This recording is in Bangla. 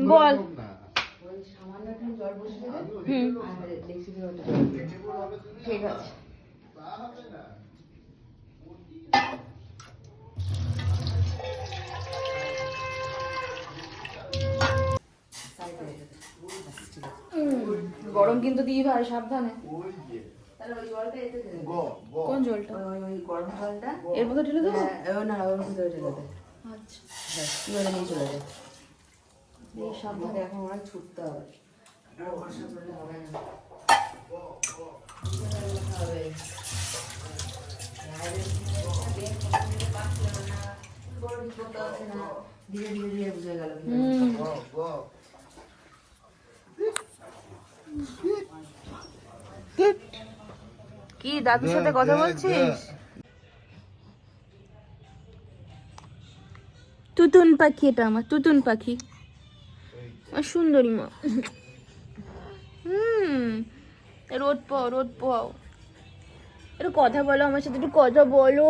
বল। ঠিক আছে। গরম কিন্তু দিই ভাই, সাবধানে। কোন জলটা? ওই গরম জলটা এর মধ্যে ঢেলে দেবো? না, ওর ভিতরে ঢেলে দে। আচ্ছা, এবারে নিয়ে চলে যায়। সাবধানে, এখন অনেক ছুটতে হবে। ভরসা করলে হবে না। ধীরে ধীরে ধীরে বুঝে গেল। কি দাদুর সাথে কথা বলছিস? তুতুন পাখি, এটা আমার তুতুন পাখি, আমার সুন্দরী মা। রোদ পাও, রোদ পাও, একটু কথা বলো আমার সাথে, একটু কথা বলো।